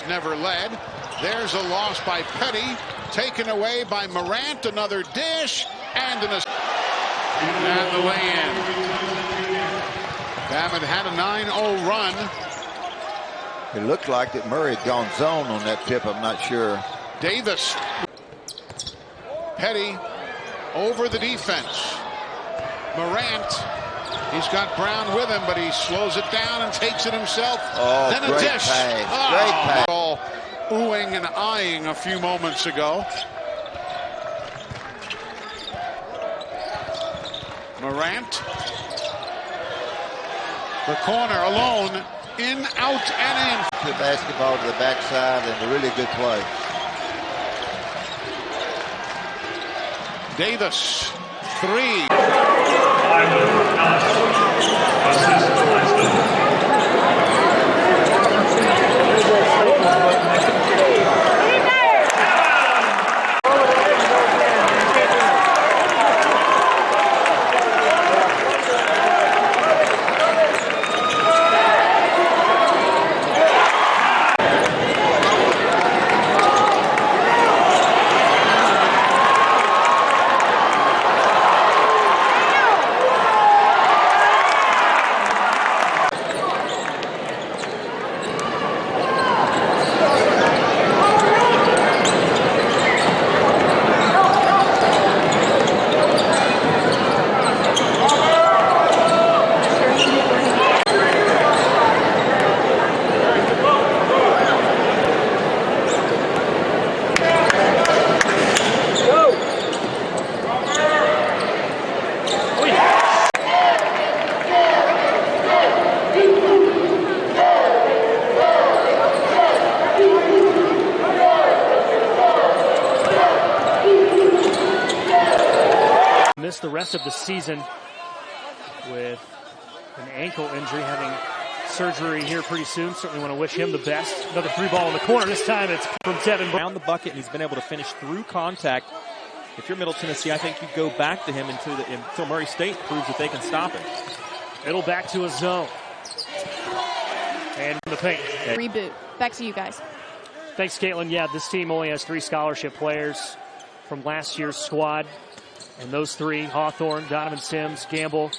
has never led. There's a loss by Petty, taken away by MORANT. Another dish and an assist. And the lay-in. Babbitt had a 9-0 run. It looked like that Murray had gone zone on that tip. I'm not sure. Davis. Petty over the defense. MORANT. He's got Brown with him, but he slows it down and takes it himself. Oh, then a great dish. Pass. Oh, great pass. All oohing and eyeing a few moments ago. MORANT. The corner alone. In, out, and in. The basketball to the backside and a really good play. Davis. 3. Missed the rest of the season with an ankle injury, having surgery here pretty soon. Certainly want to wish him the best. Another 3-ball in the corner. This time it's from Tevin. Around the bucket, and he's been able to finish through contact. If you're Middle Tennessee, I think you go back to him until Murray State proves that they can stop him. Middle back to a zone. And the paint. Reboot. Back to you guys. Thanks, Caitlin. Yeah, this team only has 3 scholarship players from last year's squad. And those 3, Hawthorne, Donovan Sims, Gamble,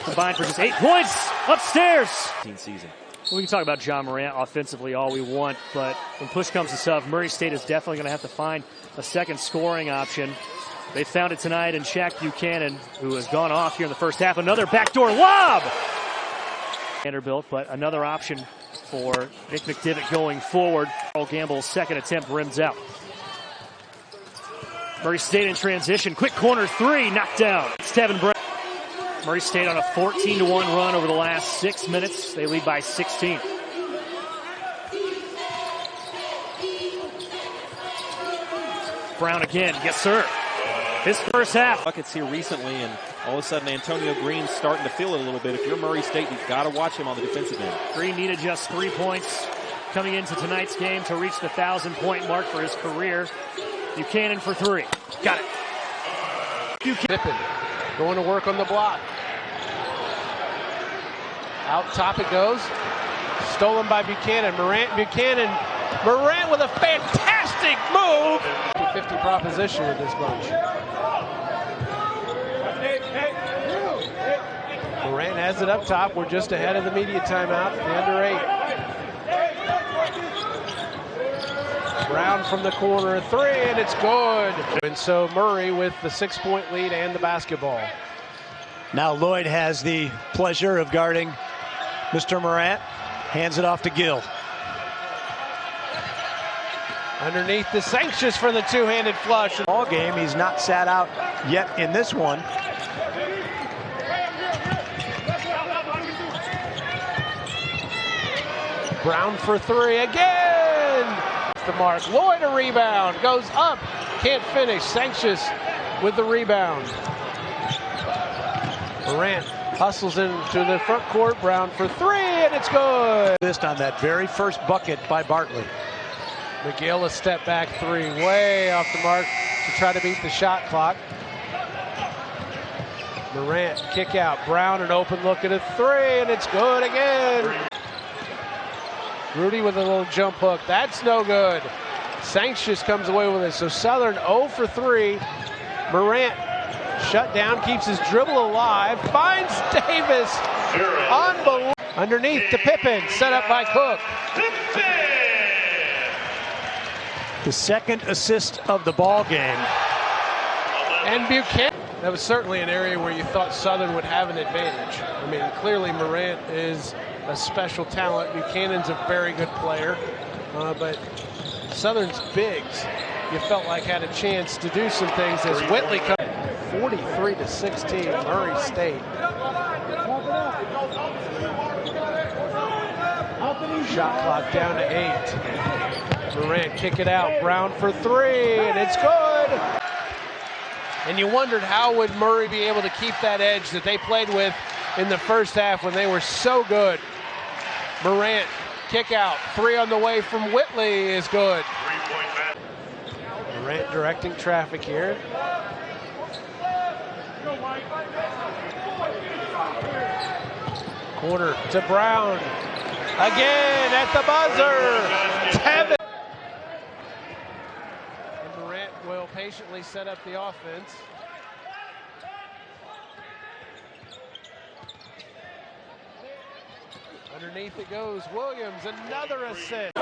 combined for just 8 points upstairs. Season. We can talk about John Morant offensively all we want, but when push comes to shove, Murray State is definitely going to have to find a second scoring option. They found it tonight in Shaq Buchanan, who has gone off here in the first half. Another backdoor lob! Vanderbilt, but another option for Nick McDivitt going forward. Earl Gamble's second attempt rims out. Murray State in transition. Quick corner 3, knocked down. It's Tevin Brown. Murray State on a 14-1 run over the last 6 minutes. They lead by 16. Brown again. Yes, sir. His first half. Buckets here recently, and all of a sudden Antonio Green's starting to feel it a little bit. If you're Murray State, you've got to watch him on the defensive end. Green needed just 3 points coming into tonight's game to reach the 1,000-point mark for his career. Buchanan for 3. Got it. Pippen going to work on the block. Out top it goes. Stolen by Buchanan. Morant with a fantastic move. 50 proposition with this bunch. Morant has it up top. We're just ahead of the media timeout. The under 8. Brown from the corner, a 3, and it's good. And so Murray with the 6-point lead and the basketball. Now Lloyd has the pleasure of guarding Mr. Morant. Hands it off to Gill. Underneath the Sanchez for the 2-handed flush. All game, he's not sat out yet in this one. Brown for 3 again. The mark. Lloyd a rebound. Goes up. Can't finish. Sanchez with the rebound. Morant hustles into the front court. Brown for 3, and it's good. Missed on that very first bucket by Bartley. McGill a step back 3, way off the mark to try to beat the shot clock. Morant kick out. Brown an open look at a 3, and it's good again. Rudy with a little jump hook. That's no good. Sanks just comes away with it. So Southern 0 for 3. Morant shut down, keeps his dribble alive, finds Davis. Unbelievable. Underneath to Pippen, set up by Cook. The second assist of the ball game. And Buchanan. That was certainly an area where you thought Southern would have an advantage. I mean, clearly Morant is a special talent. Buchanan's a very good player. But Southern's bigs, you felt like had a chance to do some things as Whitley comes. 43-16, Murray State. Shot clock down to 8. Morant kick it out. Brown for 3, and it's good. And you wondered how would Murray be able to keep that edge that they played with in the first half when they were so good. Morant, kick out. 3 on the way from Whitley is good. Morant directing traffic here. Corner to Brown. Again at the buzzer. Tevin. And Morant will patiently set up the offense. Underneath it goes Williams, another assist.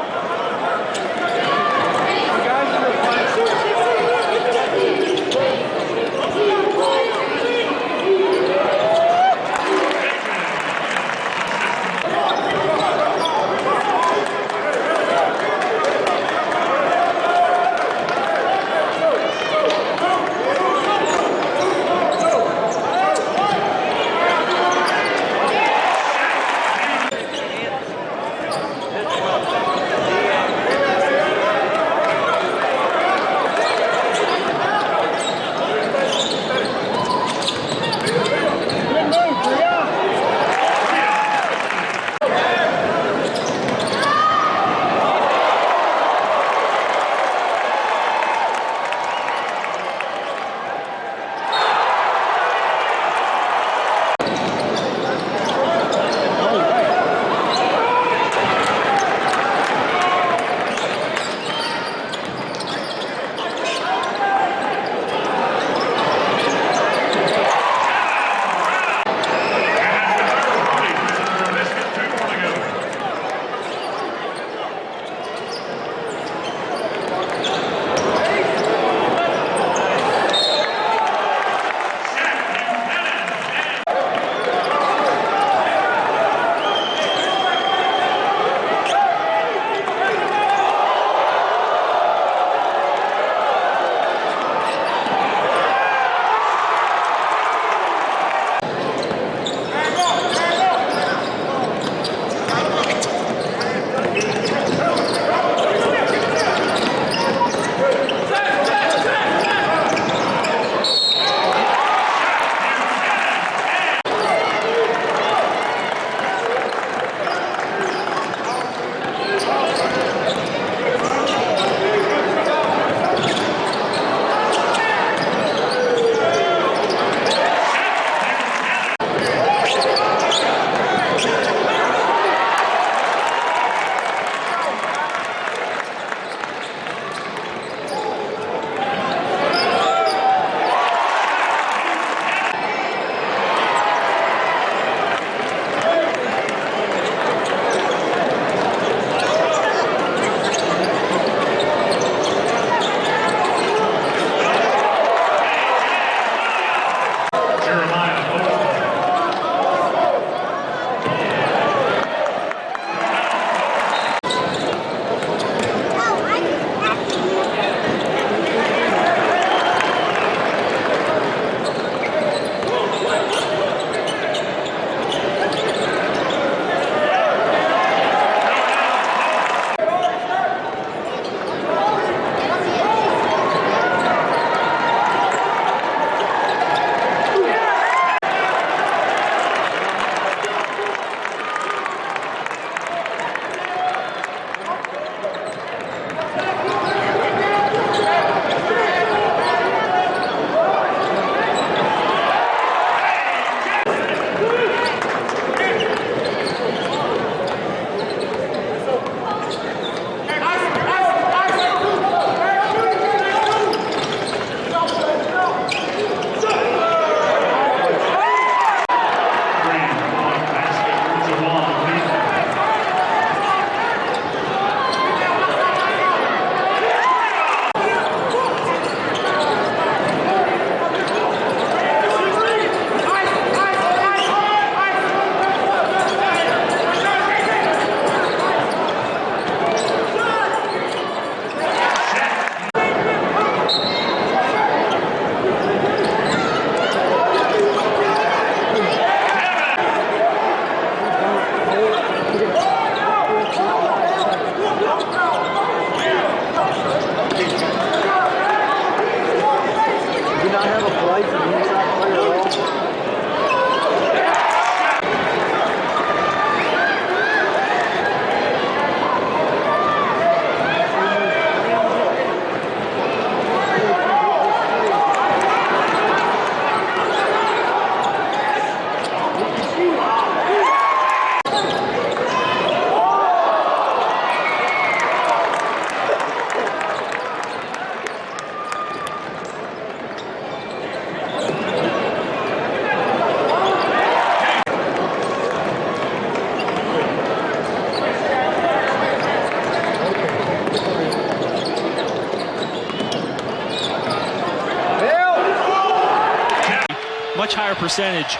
Much higher percentage.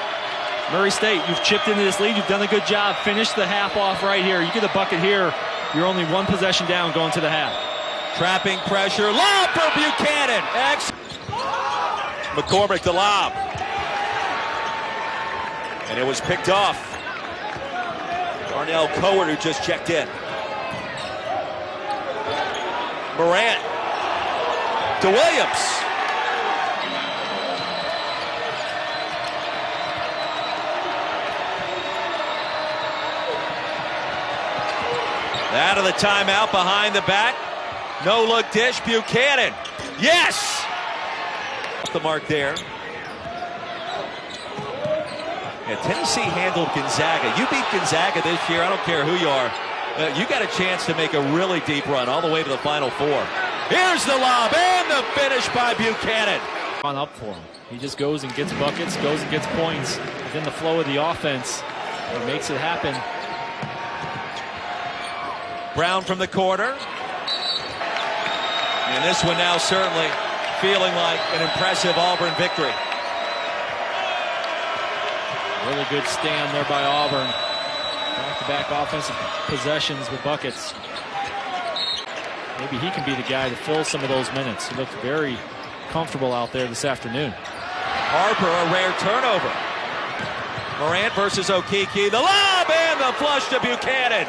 Murray State, you've chipped into this lead. You've done a good job. Finish the half off right here. You get a bucket here. You're only one possession down going to the half. Trapping pressure. Lob for Buchanan. McCormick the lob. And it was picked off. Darnell Coward, who just checked in. Morant to Williams. Out of the timeout behind the back. No look dish. Buchanan. Yes! Off the mark there. Yeah, Tennessee handled Gonzaga. You beat Gonzaga this year. I don't care who you are. You got a chance to make a really deep run all the way to the Final Four. Here's the lob and the finish by Buchanan. On up for him. He just goes and gets buckets, goes and gets points within the flow of the offense. He makes it happen. Brown from the corner. And this one now certainly feeling like an impressive Auburn victory. Really good stand there by Auburn. Back-to-back offensive possessions with buckets. Maybe he can be the guy to fill some of those minutes. He looked very comfortable out there this afternoon. Harper, a rare turnover. Morant versus Okeke. The lob and the flush to Buchanan.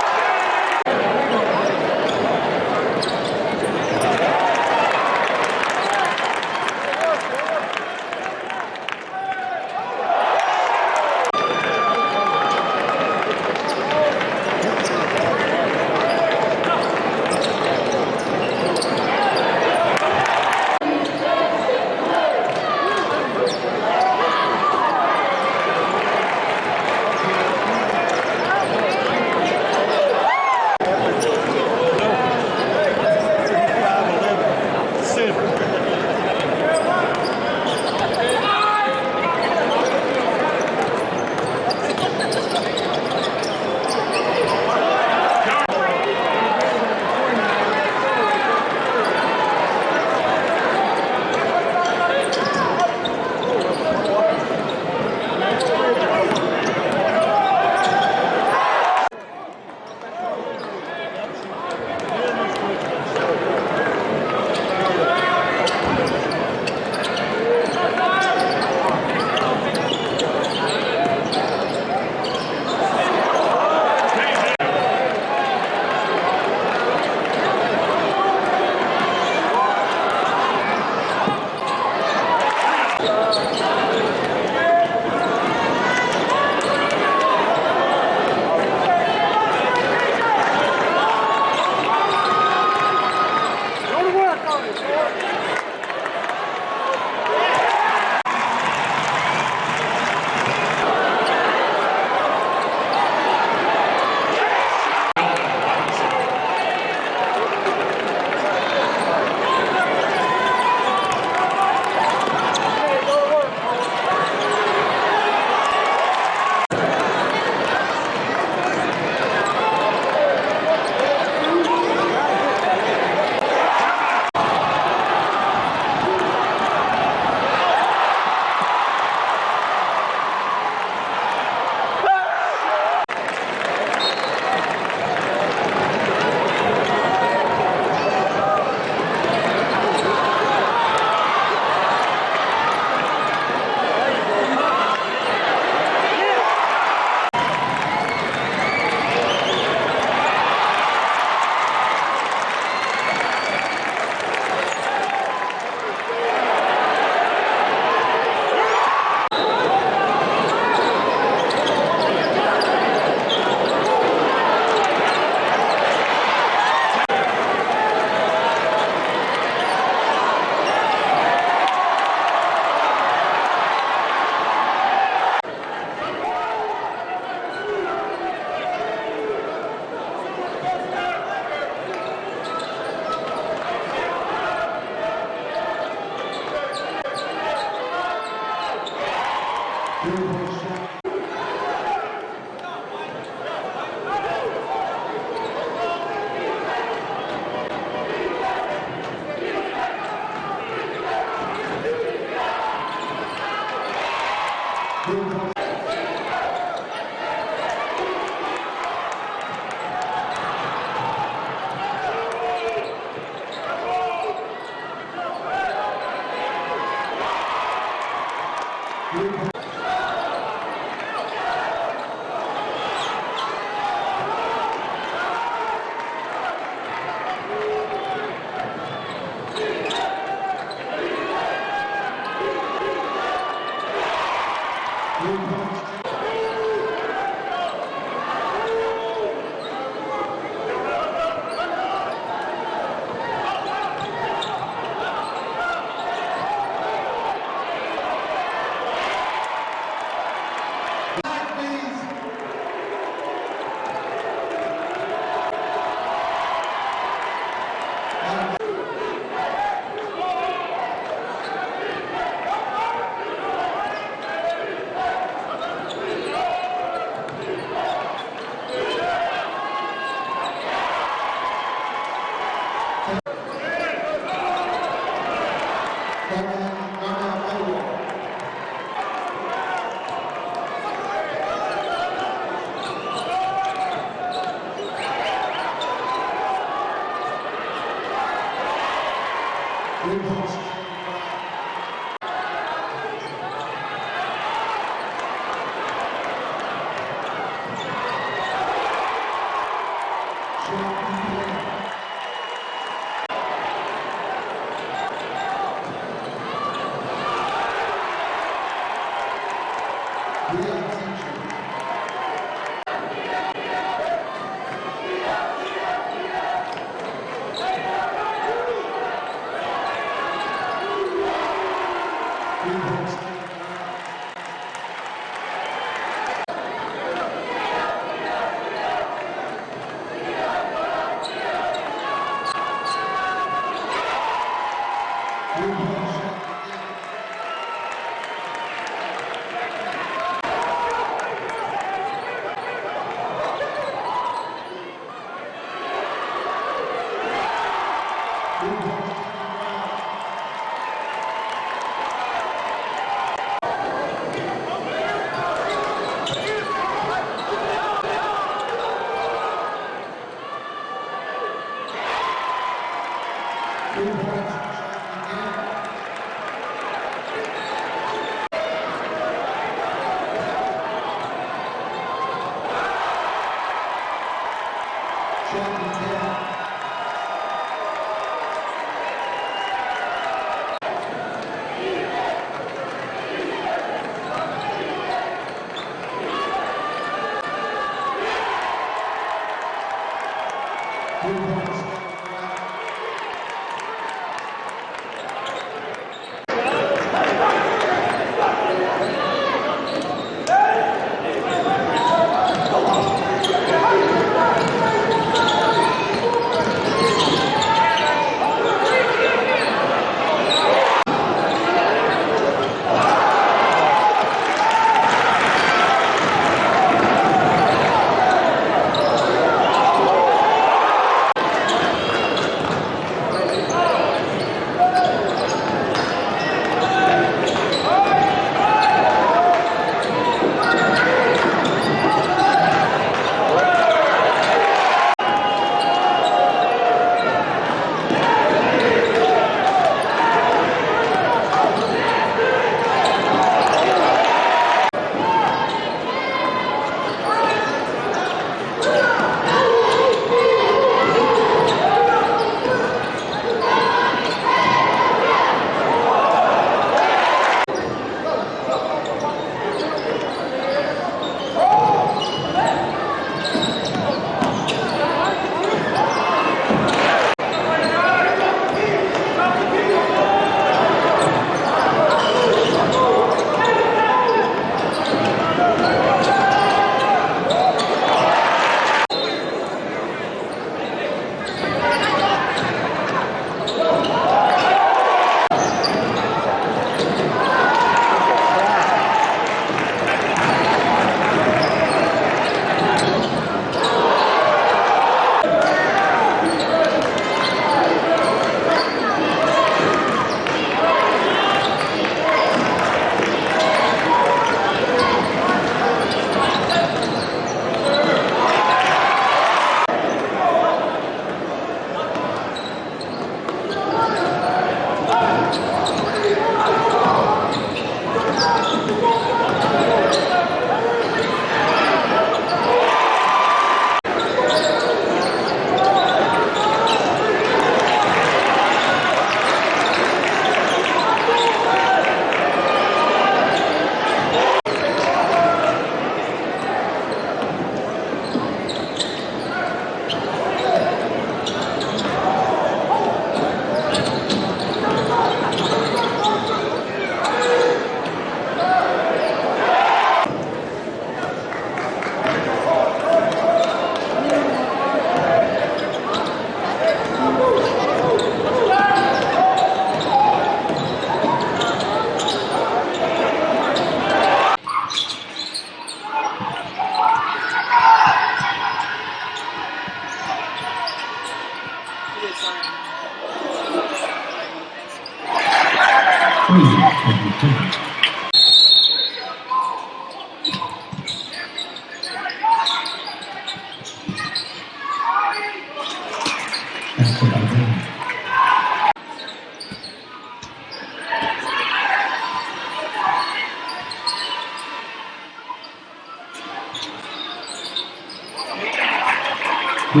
He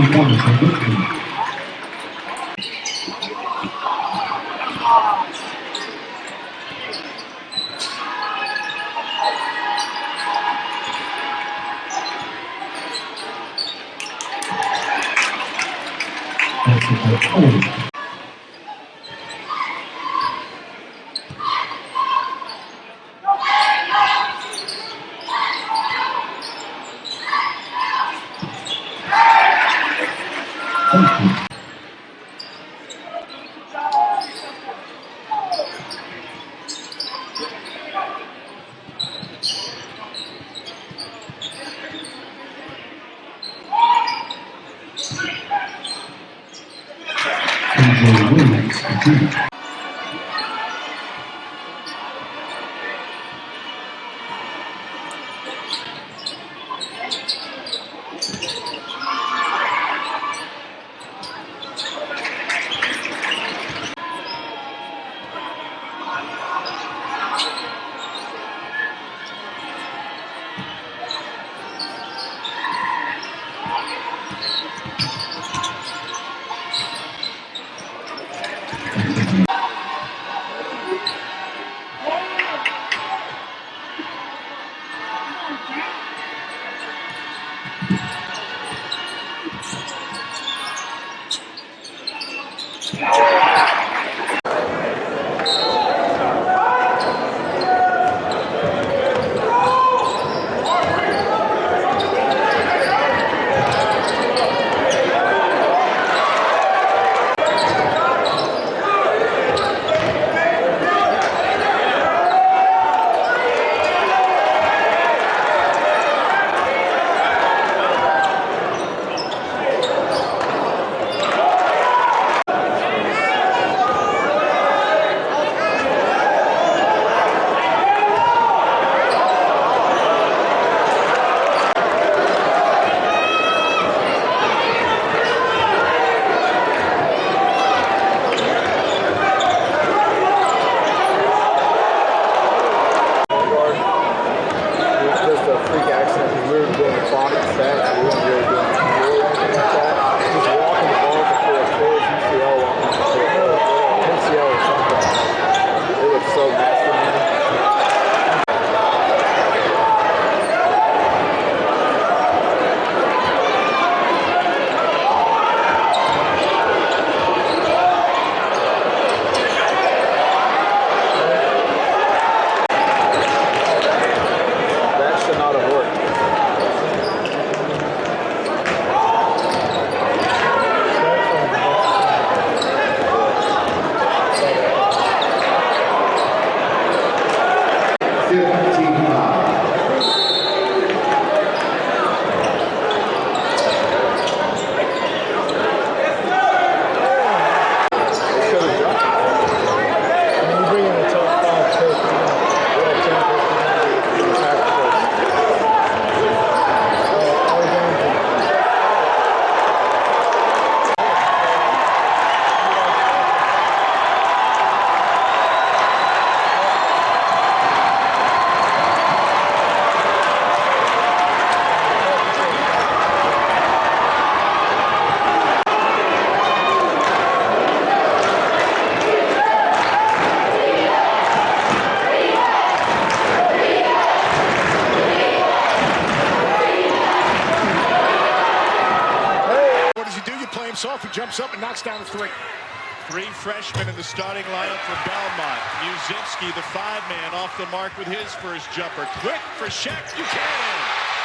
jumps up and knocks down a three. Three freshmen in the starting lineup for Belmont. Muzinski, the five-man, off the mark with his first jumper. Quick for Shaq Buchanan.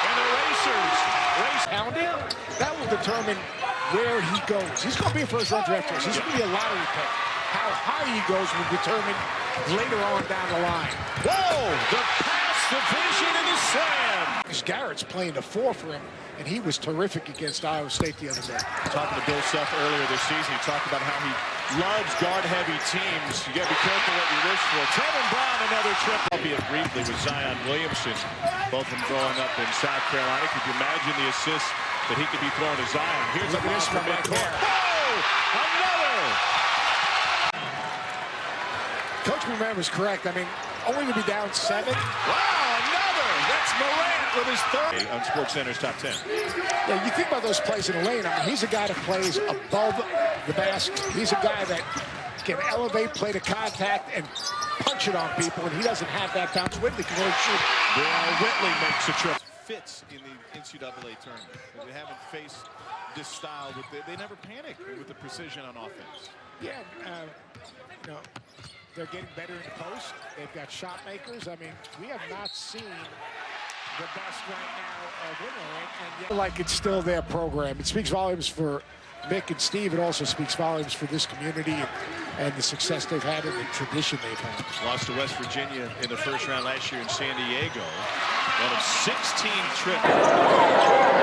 And the Racers race Pound him. That will determine where he goes. He's going to be a first-round draft choice. He's going to be a lottery pick. How high he goes will determine later on down the line. Whoa! The pass, the finishing, and the slam. Garrett's playing the four for him, and he was terrific against Iowa State the other day. Talking to Bill Self earlier this season, he talked about how he loves guard-heavy teams. You got to be careful what you wish for. Trevor Brown, another trip, albeit briefly, with Zion Williamson. Both of them growing up in South Carolina. Could you imagine the assists that he could be throwing to Zion? Here's a ball from midcourt. Oh, another! Coach Moran was correct. I mean, only to be down 7. Wow, another! That's It's Morant with his third on SportsCenter's Top 10. Yeah, you think about those plays in the lane. I mean, he's a guy that plays above the basket. He's a guy that can elevate, play to contact, and punch it on people, and he doesn't have that bounce. Whitley can really shoot. Whitley makes a trip. Fits in the NCAA tournament. They haven't faced this style. They never panic with the precision on offense. Yeah, you know, they're getting better in the post. They've got shot makers. I mean, we have not seen the best right now of Whitmer, and yet like it's still their program. It speaks volumes for Mick and Steve. It also speaks volumes for this community and the success they've had and the tradition they've had. Lost to West Virginia in the first round last year in San Diego. One of 16 trips.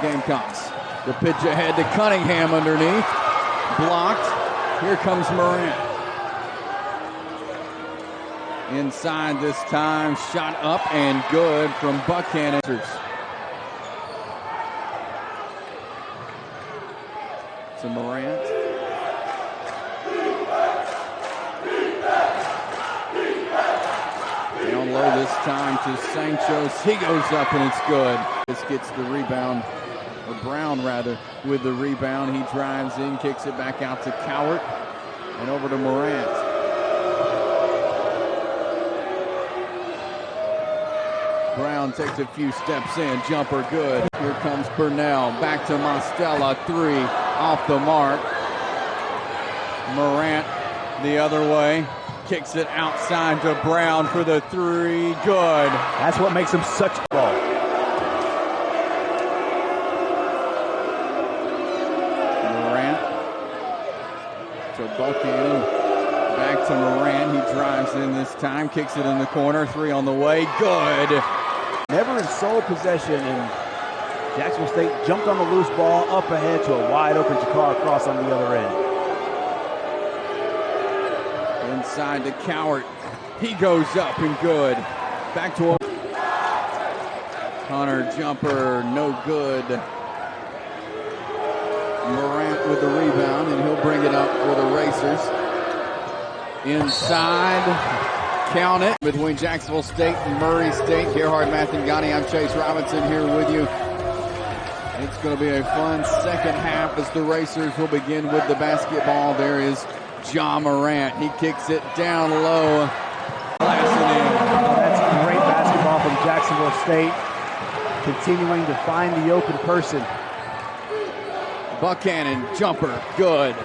Gamecocks. The pitch ahead to Cunningham underneath. Blocked. Here comes Morant. Inside this time. Shot up and good from Buchanan. To Morant. Down low this time to Sanchez. He goes up and it's good. This gets the rebound. Or Brown rather, with the rebound. He drives in, kicks it back out to Cowart, and over to Morant. Brown takes a few steps in, jumper good. Here comes Burnell, back to Mostella, three, off the mark. Morant the other way, kicks it outside to Brown for the three, good. That's what makes him such a ball. Buchanan back to Morant. He drives in this time, kicks it in the corner. Three on the way. Good. Never in sole possession, and Jacksonville State jumped on the loose ball up ahead to a wide open Jakar Cross on the other end. Inside to Cowart. He goes up and good. Back to Hunter, jumper, no good. Morant with the rebound, and he'll bring it up for the Racers. Inside, count it, between Jacksonville State and Murray State. Gerhard Mathangani, I'm Chase Robinson here with you. It's going to be a fun second half as the Racers will begin with the basketball. There is Ja Morant. He kicks it down low. That's great basketball from Jacksonville State. Continuing to find the open person. Buchanan, jumper, good.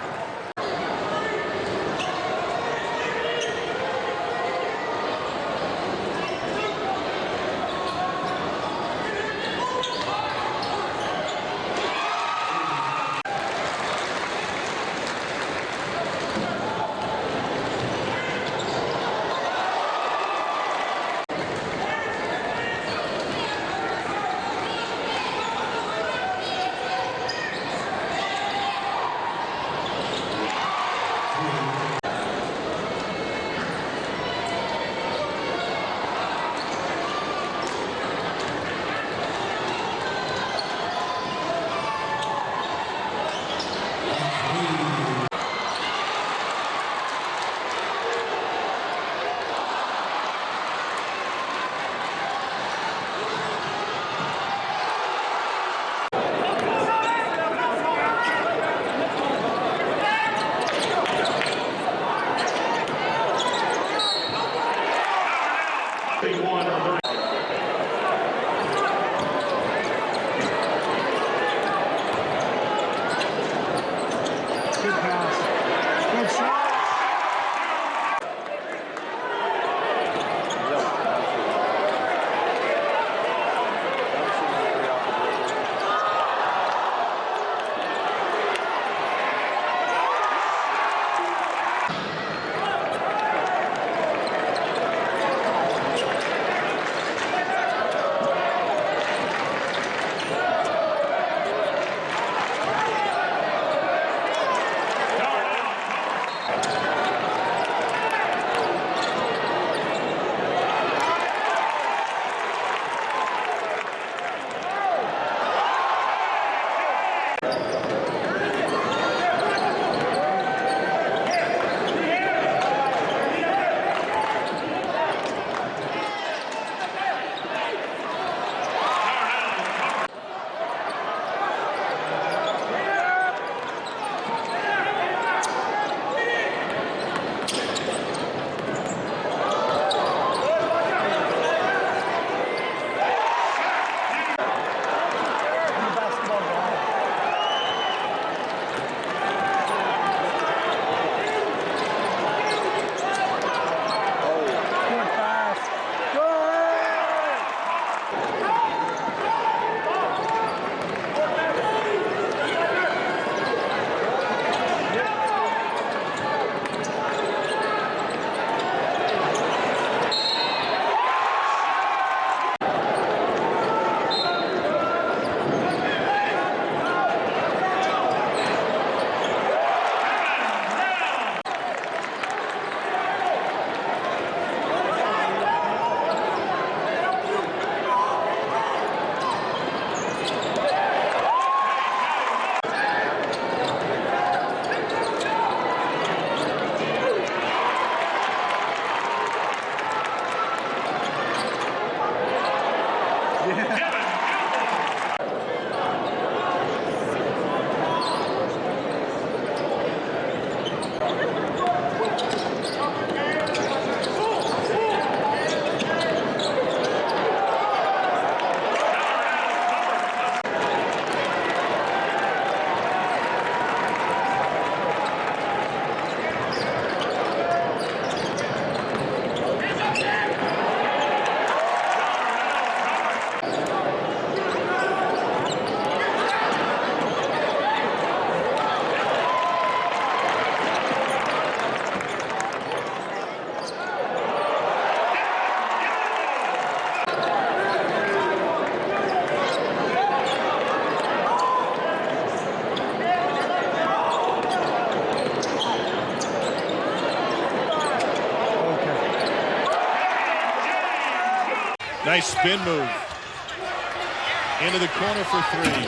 Nice spin move. Into the corner for three.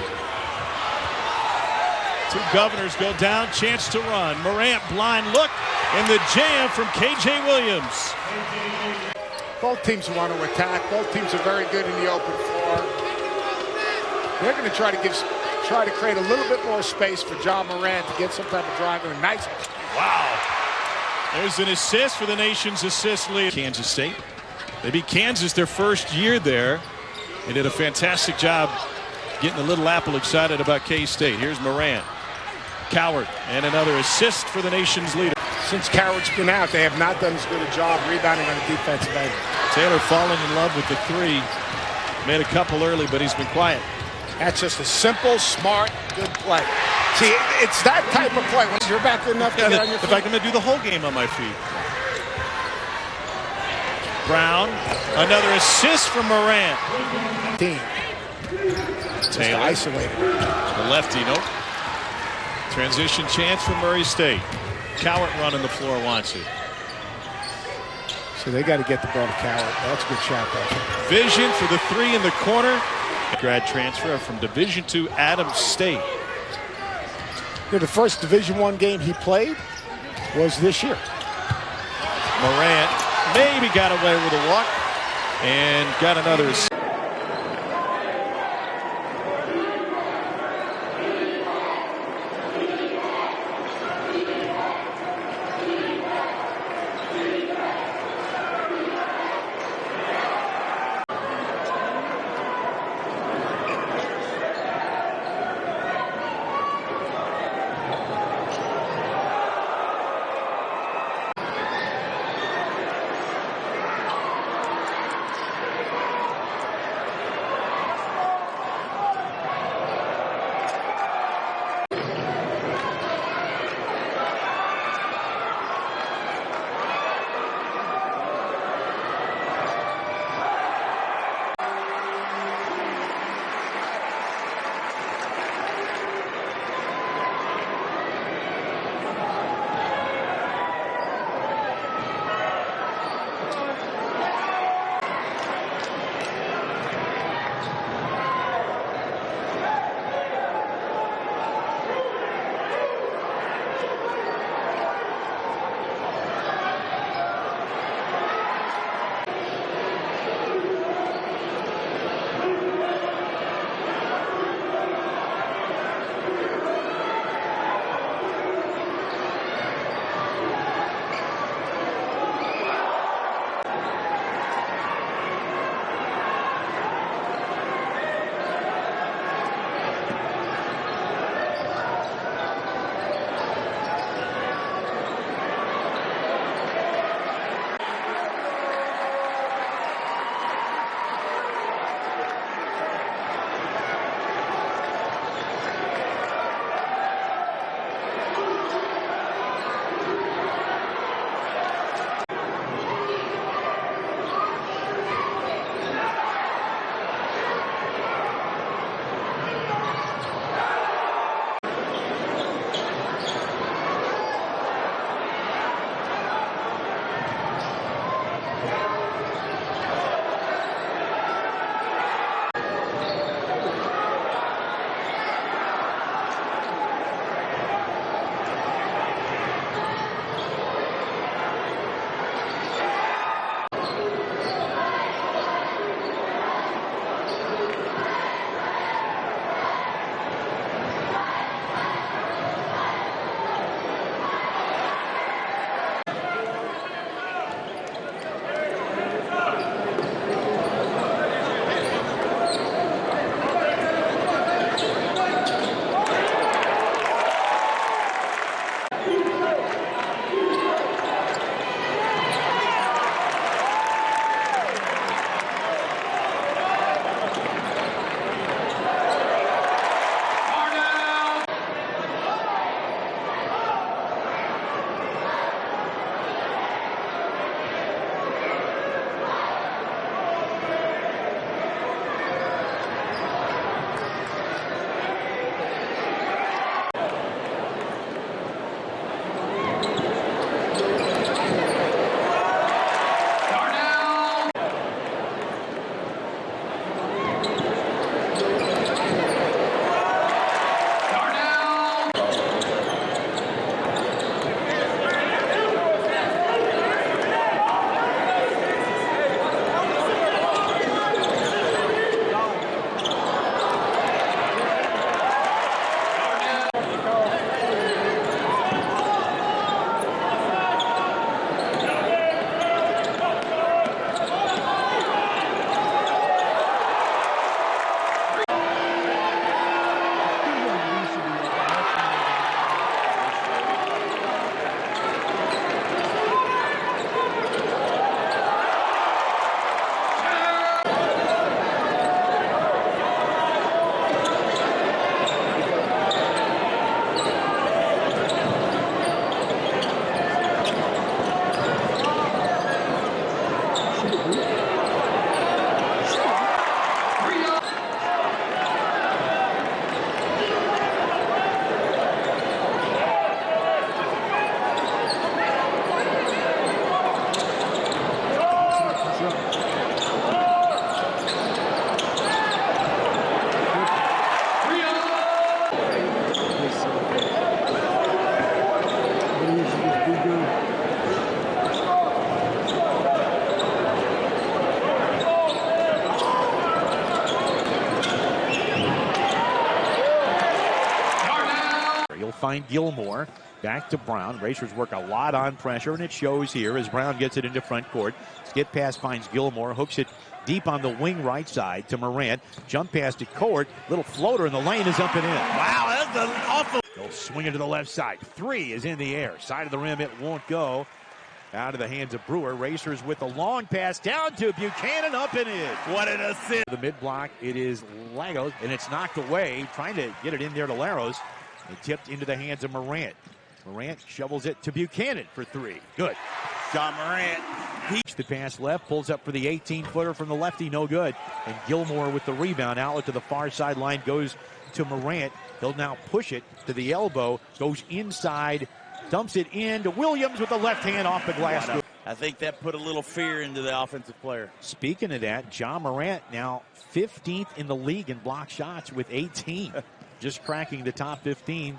Two Governors go down, chance to run. Morant blind look, and the jam from KJ Williams. Both teams want to attack. Both teams are very good in the open floor. They're going to try to create a little bit more space for John Morant to get some type of drive. And nice. Wow. There's an assist for the nation's assist lead. Kansas State. They beat Kansas their first year there. They did a fantastic job getting the Little Apple excited about K-State. Here's Morant. Coward, and another assist for the nation's leader. Since Coward's been out, they have not done as good a job rebounding on the defensive end. Taylor falling in love with the three. Made a couple early, but he's been quiet. That's just a simple, smart, good play. See, it's that type of play. Once you're back good enough to get on your feet. In fact, I'm going to do the whole game on my feet. Brown, another assist from Morant. Team. Taylor isolated. The lefty, nope. Transition chance for Murray State. Cowart running the floor, wants it. So they got to get the ball to Cowart. That's a good shot, though. Vision for the three in the corner. Grad transfer from Division II Adams State. The first Division I game he played was this year. Morant maybe got away with a walk and got another assist. find Gilmore. Back to Brown. Racers work a lot on pressure, and it shows here as Brown gets it into front court. Skip pass finds Gilmore, hooks it deep on the wing right side to Morant. Jump pass to Court. Little floater in the lane is up and in. Wow, that's an awful. They'll swing it to the left side. Three is in the air. Side of the rim, it won't go. Out of the hands of Brewer. Racers with a long pass down to Buchanan, up and in. What an assist. The mid block, it is Lagos, and it's knocked away. Trying to get it in there to Laros. It tipped into the hands of Morant. Morant shovels it to Buchanan for three. Good. John Morant. The pass left, pulls up for the 18-footer from the lefty, no good. And Gilmore with the rebound, outlet to the far sideline, goes to Morant. He'll now push it to the elbow, goes inside, dumps it in to Williams with the left hand off the glass. I think that put a little fear into the offensive player. Speaking of that, John Morant now 15th in the league in block shots with 18. Just cracking the top 15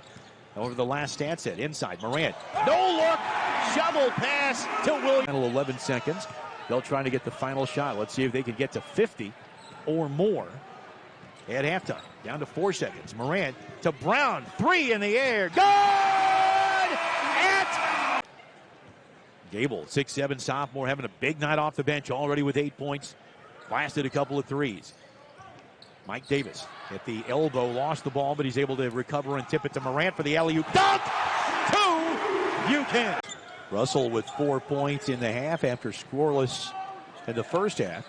over the last stat set. Inside, Morant. No look! Shovel pass to Williams. Final 11 seconds. They'll try to get the final shot. Let's see if they can get to 50 or more at halftime. Down to 4 seconds. Morant to Brown. Three in the air. Good! At Gable, 6'7" sophomore, having a big night off the bench already with 8 points. Blasted a couple of threes. Mike Davis at the elbow, lost the ball, but he's able to recover and tip it to Morant for the alley-oop dunk to Buchanan. Russell with 4 points in the half after scoreless in the first half.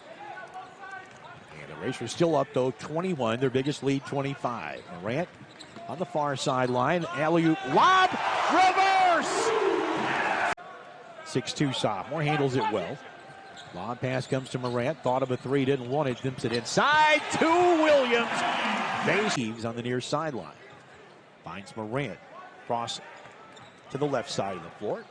And the Racers still up, though, 21, their biggest lead, 25. Morant on the far sideline, alley-oop, lob, reverse! 6'2" sophomore, handles it well. Long pass comes to Morant. Thought of a three, didn't want it. Dimps it inside to Williams. Bases on the near sideline. Finds Morant. Cross to the left side of the floor.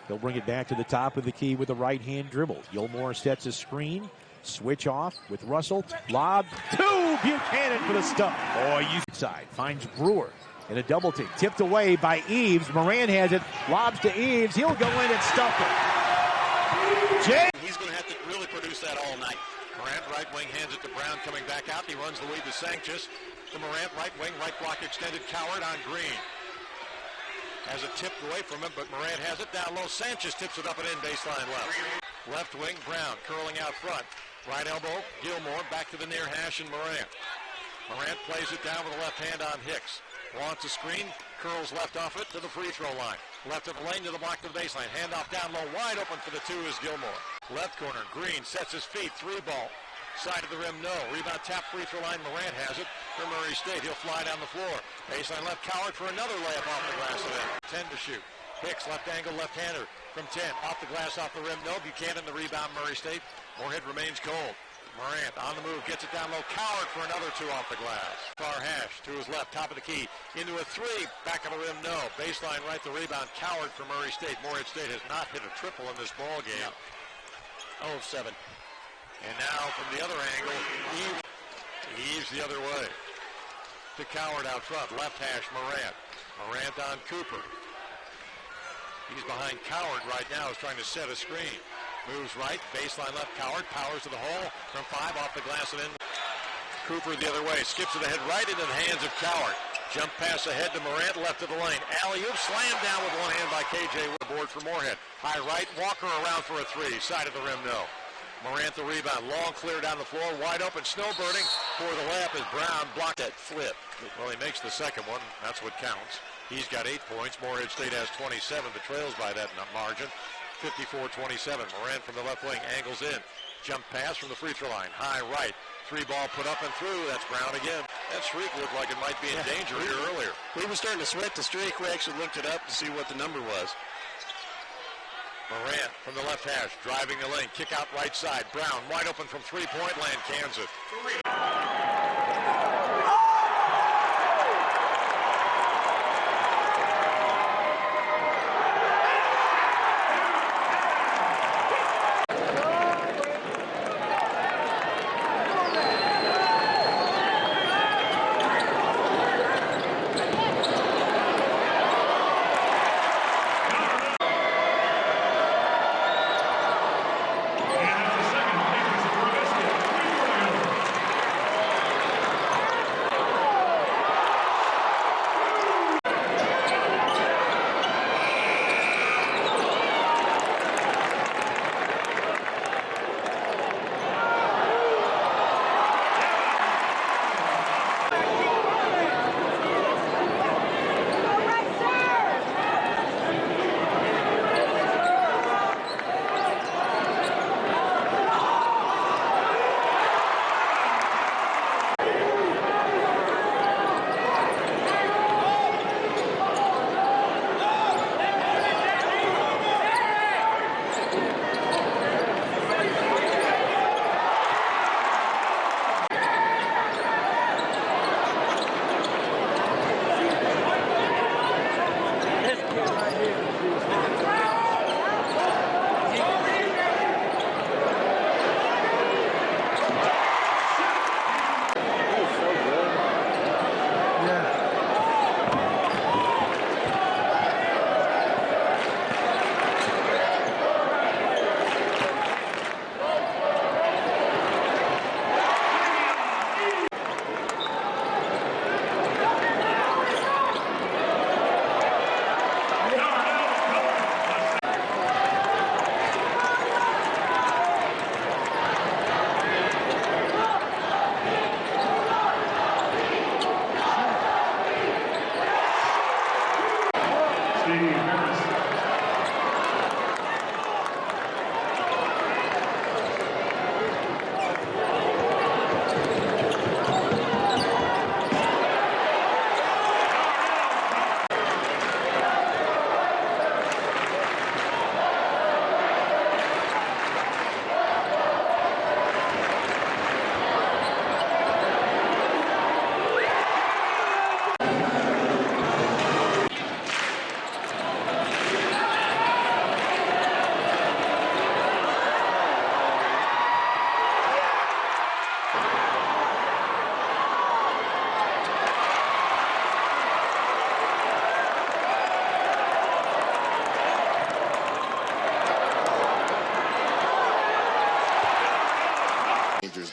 He'll bring it back to the top of the key with a right-hand dribble. Gilmore sets a screen. Switch off with Russell. Lob to Buchanan for the stop. Boy, you side. Finds Brewer in a double team. Tipped away by Eves. Morant has it. Lobs to Eves. He'll go in and stuff it. He's going to have to really produce that all night. Morant, right wing, hands it to Brown, coming back out. He runs the lead to Sanchez. To Morant, right wing, right block extended. Coward on Green. Has it tipped away from him, but Morant has it down low. Sanchez tips it up and in, baseline left. Left wing, Brown, curling out front. Right elbow, Gilmore, back to the near hash, and Morant. Morant plays it down with the left hand on Hicks. Wants a screen, curls left off it to the free throw line. Left of the lane to the block to the baseline. Handoff down low, wide open for the two is Gilmore. Left corner, Green sets his feet, three ball. Side of the rim, no. Rebound tap, free throw line, Morant has it for Murray State. He'll fly down the floor. Baseline left, Coward for another layup off the glass of it. 10 to shoot. Hicks, left angle, left-hander from 10. Off the glass, off the rim, no. Buchanan, the rebound, Murray State. Moorhead remains cold. Morant on the move, gets it down low. Coward for another two off the glass. Far hash to his left, top of the key. Into a three, back of the rim, no. Baseline right, the rebound. Coward for Murray State. Moorhead State has not hit a triple in this ball game. 0 of 7. And now from the other angle, Eves the other way. To Coward out front, left hash Morant. Morant on Cooper. He's behind Coward right now, is trying to set a screen. Moves right, baseline left, Coward powers to the hole from 5 off the glass and in. Cooper the other way, skips it ahead right into the hands of Coward. Jump pass ahead to Morant, left of the lane. Alley-oop, slammed down with one hand by KJ with the board for Moorhead. High right, Walker around for a three, side of the rim, no. Morant the rebound, long clear down the floor, wide open, snowbirding for the layup as Brown blocked that flip. Well, he makes the second one, that's what counts. He's got 8 points, Moorhead State has 27, but trails by that margin. 54-27. Morant from the left wing angles in. Jump pass from the free throw line. High right. Three ball put up and through. That's Brown again. That streak looked like it might be in danger here earlier. We were starting to sweat the streak. We actually looked it up to see what the number was. Morant from the left hash. Driving the lane. Kick out right side. Brown wide open from three-point land. Kansas.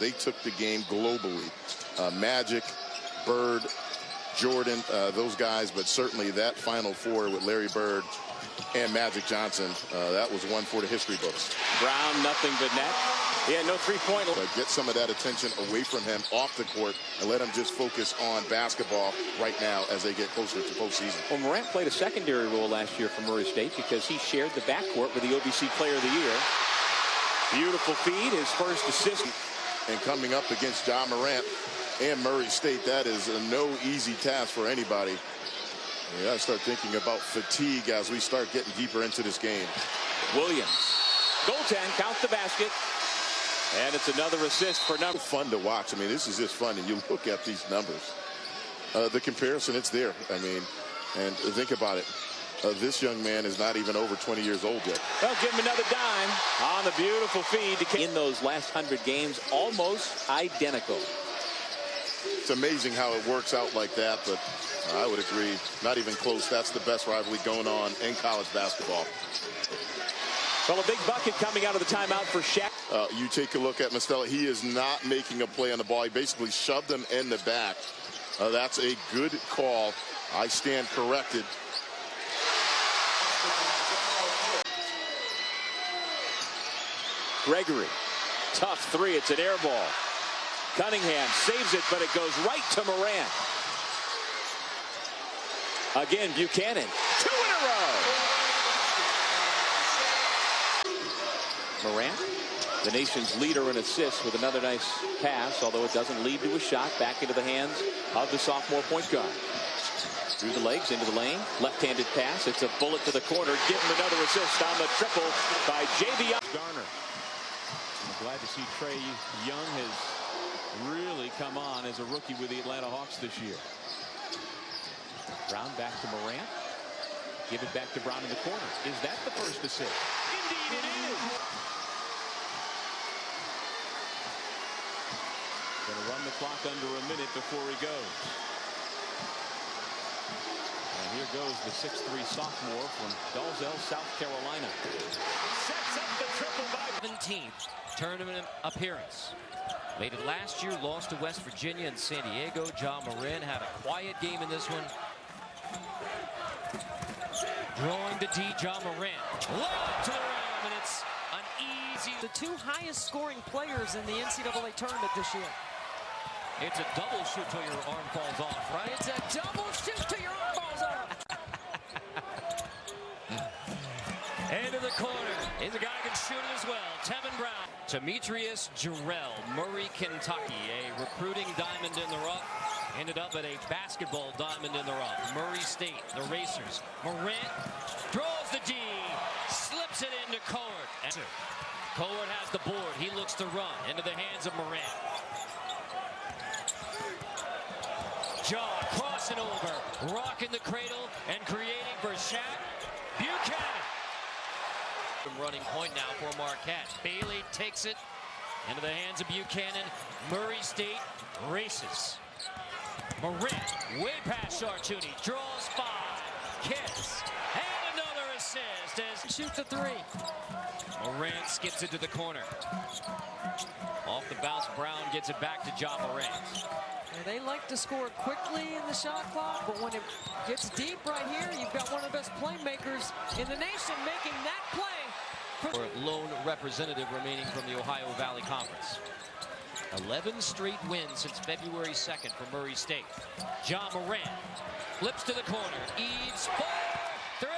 They took the game globally. Magic, Bird, Jordan, those guys, but certainly that Final Four with Larry Bird and Magic Johnson, that was one for the history books. Brown, nothing but net. Yeah, no three-point. Get some of that attention away from him off the court and let him just focus on basketball right now as they get closer to postseason. Well, Morant played a secondary role last year for Murray State because he shared the backcourt with the OVC Player of the Year. Beautiful feed, his first assist. And coming up against Ja Morant and Murray State, that is no easy task for anybody. You got to start thinking about fatigue as we start getting deeper into this game. Williams, goaltend, count the basket. And it's another assist for number. Fun to watch. I mean, this is just fun. And you look at these numbers. The comparison, it's there. I mean, and think about it. This young man is not even over 20 years old yet. Well, give him another dime on the beautiful feed. In those last 100 games, almost identical. It's amazing how it works out like that, but I would agree, not even close. That's the best rivalry going on in college basketball. Well, a big bucket coming out of the timeout for Shaq. You take a look at Mostella. He is not making a play on the ball. He basically shoved him in the back. That's a good call. I stand corrected. Gregory, tough three. It's an air ball. Cunningham saves it, but it goes right to Morant. Again, Buchanan. 2 in a row. Morant, the nation's leader in assists, with another nice pass, although it doesn't lead to a shot. Back into the hands of the sophomore point guard. Through the legs, into the lane. Left-handed pass. It's a bullet to the corner. Give him another assist on the triple by J.B. Garner. I'm glad to see Trey Young has really come on as a rookie with the Atlanta Hawks this year. Brown back to Morant. Give it back to Brown in the corner. Is that the first assist? Indeed it is. Going to run the clock under a minute before he goes. And here goes the 6'3" sophomore from Dalzell, South Carolina. Sets up the triple by 17th tournament appearance. Made it last year, lost to West Virginia and San Diego. Ja Morant had a quiet game in this one. Drawing the D, Ja Morant. Low to the rim, and it's an easy. The two highest scoring players in the NCAA tournament this year. It's a double shoot till your arm falls off, right? It's a double shoot till your arm falls off. Into the corner. He's a guy who can shoot it as well. Tevin Brown. Demetrius Jarrell, Murray, Kentucky. A recruiting diamond in the rough. Ended up at a basketball diamond in the rough. Murray State, the Racers. Morant draws the D. Slips it into Coward. Coward has the board. He looks to run into the hands of Morant. Ja crossing over, rocking the cradle and creating for Shaq Buchanan. Running point now for Marquette. Bailey takes it into the hands of Buchanan. Murray State races. Morant way past Chartuni, draws 5, kicks, and another assist as shoot the three. Morant skips it to the corner. Off the bounce, Brown gets it back to Ja Morant. And they like to score quickly in the shot clock, but when it gets deep right here, you've got one of the best playmakers in the nation making that play. For lone representative remaining from the Ohio Valley Conference. 11 straight wins since February 2nd for Murray State. Ja Morant flips to the corner, eats 4, 3.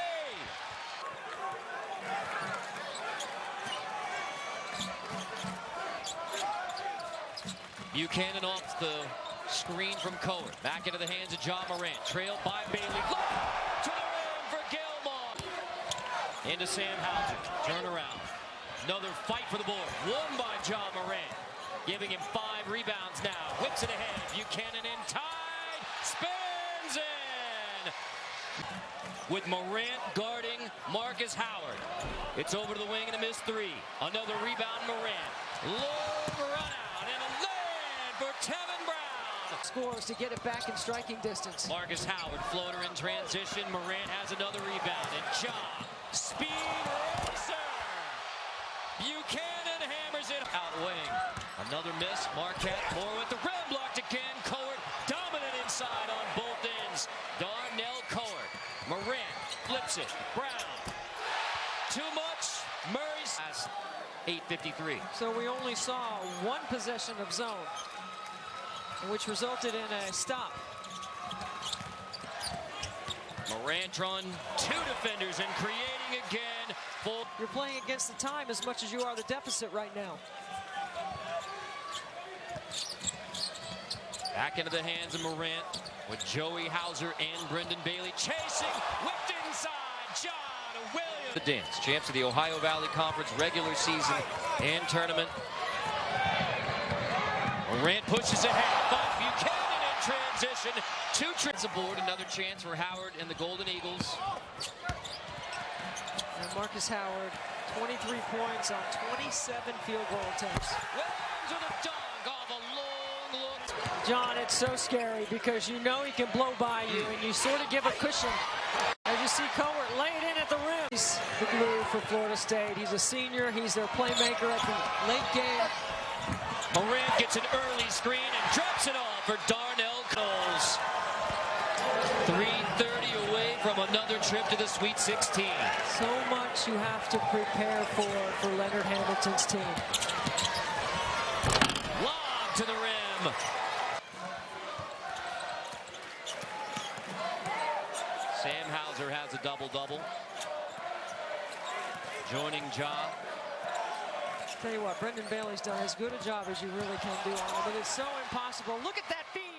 Buchanan off the screen from Cohen. Back into the hands of Ja Morant. Trailed by Bailey. To the rim for Gilmore. Into Sam Hauser. Turn around. Another fight for the board. Won by Ja Morant. Giving him 5 rebounds now. Whips it ahead. Buchanan in tied. Spins in. With Morant guarding Marcus Howard. It's over to the wing and a missed 3. Another rebound, Morant. Long run out and a land for Tevin Brown. Scores to get it back in striking distance. Marcus Howard, floater in transition. Morant has another rebound. And Ja, speed racer. Buchanan hammers it out wing. Another miss. Marquette, more with the rim, blocked again. Cowart dominant inside on both ends. Darnell Cowart. Morant flips it. Brown. Too much. Murray's 8:53. So we only saw one possession of zone, which resulted in a stop. Morant drawing 2 defenders and creating again. You're playing against the time as much as you are the deficit right now. Back into the hands of Morant with Joey Hauser and Brendan Bailey chasing, whipped inside, John Williams. The dance, champs of the Ohio Valley Conference regular season and tournament. Morant pushes ahead, but Buchanan in transition. 2 trips aboard, another chance for Howard and the Golden Eagles. And Marcus Howard, 23 points on 27 field goal attempts. Williams with a dunk off a long look. John, it's so scary because you know he can blow by you and you sort of give a cushion. As you see Cowart lay it in at the rim. He's the glue for Florida State. He's a senior. He's their playmaker at the late game. Morant gets an early screen and drops it off for Darnell Coles. 3:30 away from another trip to the Sweet 16. So much you have to prepare for Leonard Hamilton's team. Lob to the rim. Sam Hauser has a double-double. Joining Ja. Tell you what, Brendan Bailey's done as good a job as you really can do on him, but it's so impossible. Look at that feed.